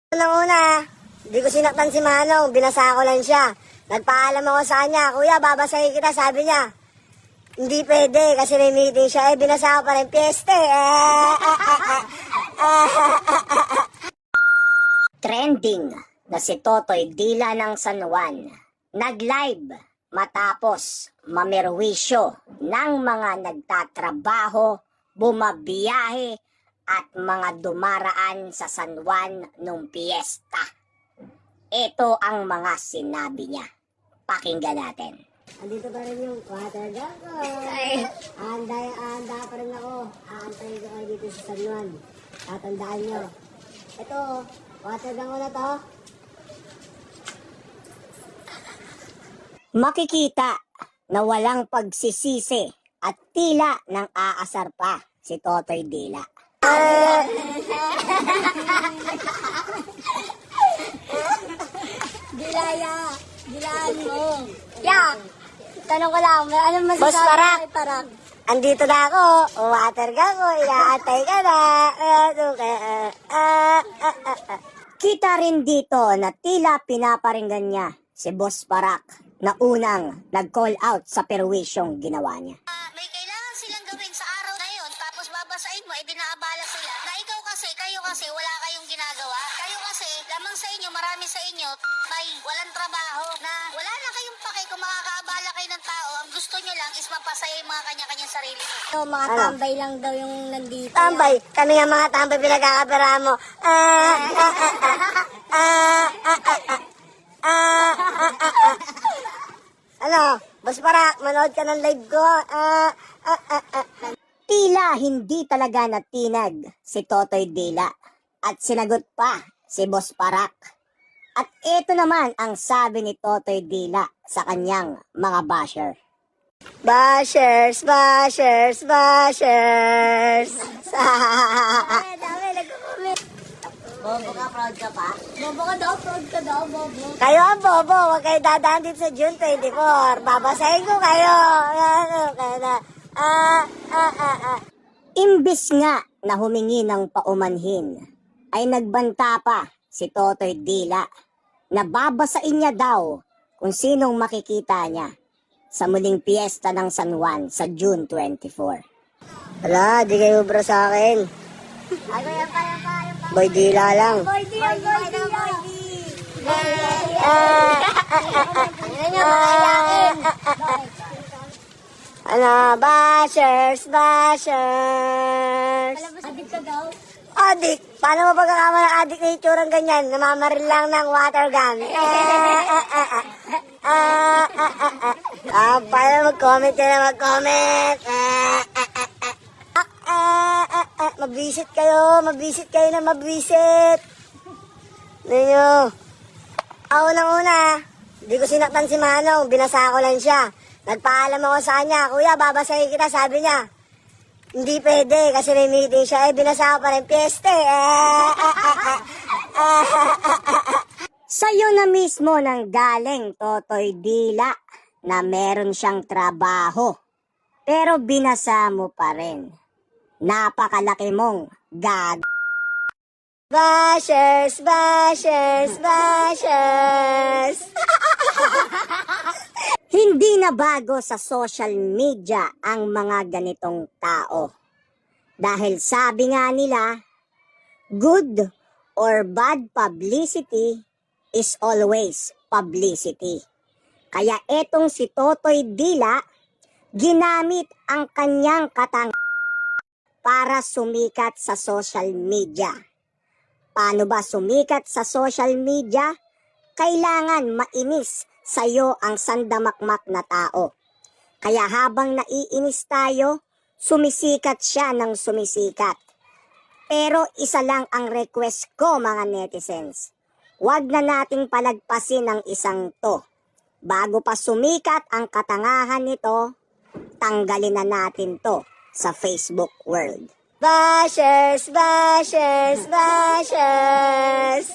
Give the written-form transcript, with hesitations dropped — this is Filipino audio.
Una, hindi ko sinaktan si Manong, binasa ko lang siya. Nagpaalam ako sa kanya, kuya, babasahin kita, sabi niya. Hindi pwede kasi may meeting siya, binasa ko pa rin, piyeste. Trending na si Totoy Dila ng San Juan, nag-live matapos mamerwisyo ng mga nagtatrabaho, bumabiyahe at mga dumaraan sa San Juan nung piyesta. Ito ang mga sinabi niya. Pakinggan natin. Andito pa rin yung water gun ko. Anda pa rin ako. Aantayin ko kayo dito sa San Juan. Tatandaan nyo. Ito, water gun ko na to. Makikita na walang pagsisisi at tila ng aasar pa si Totoy Dila. Dilaan mo. Yeah. Tanong ko lang, ano masasabi Boss Parak. kay Parak? Andito na ako, water ka ko, inaantay ka na. Kita rin dito na tila pinaparinggan niya si Boss Parak na unang nag-call out sa perwisyong ginawa niya. May kailangan silang gawin sa araw na yun, tapos babasahin mo, dinaabala sila. Na ikaw kasi, kayo kasi, wala kayong ginagawa. Kayo kasi, lamang sa inyo, marami sa inyo, may walang trabaho, na wala na kayong pake kung makakaabala kayo ng tao. Ang gusto nyo lang is mapasaya yung mga kanya-kanyang sarili nyo. Ito, mga tambay lang daw yung nandito. Tambay, kami nga mga tambay pinagkakapera mo. Ano, Boss Parak, manood ka ng live ko. Tila hindi talaga natinag si Totoy Dila at sinagot pa si Boss Parak. At ito naman ang sabi ni Totoy Dila sa kanyang mga basher. Bashers, bashers, bashers. Dami, nagko-comment. Bobo ka, proud ka pa? Bobo ka daw, proud ka daw, bobo. Kayo ang bobo, huwag kayo dadaan dito sa June 24. Babasahin ko kayo. Imbis nga na humingi ng paumanhin, ay nagbanta pa si Totoy Dila na babasain niya daw kung sinong makikita niya sa muling piyesta ng San Juan sa June 24. Wala, di kayo ubra sa akin. Boy Dila lang. Boy D! Ano, bashers, bashers. Adik ka daw? Adik, paano mo pagkakama ng adik na itsurang ganyan? Namamaril lang ng water gun. Paano mag-comment ka na mag-comment? Mabisit kayo na mabisit. Ninyo. Una, hindi ko sinaktan si Manong, binasa ko lang siya. Nagpaalam ako sa kanya, kuya, babasahin kita, sabi niya. Hindi pwede kasi may meeting siya, binasa ko pa rin, piyeste. Sa'yo na mismo nang galing, Totoy Dila, na meron siyang trabaho. Pero binasa mo pa rin. Napakalaki mong gag. Bashers, bashers, bashers. Hindi na bago sa social media ang mga ganitong tao. Dahil sabi nga nila, good or bad publicity is always publicity. Kaya etong si Totoy Dila, ginamit ang kanyang para sumikat sa social media. Paano ba sumikat sa social media? Kailangan mainis sa'yo ang sandamakmak na tao. Kaya habang naiinis tayo, sumisikat siya ng sumisikat. Pero isa lang ang request ko mga netizens. Huwag na nating palagpasin ang isang to. Bago pa sumikat ang katangahan nito, tanggalin na natin to sa Facebook world. Bashers, bashers, bashers.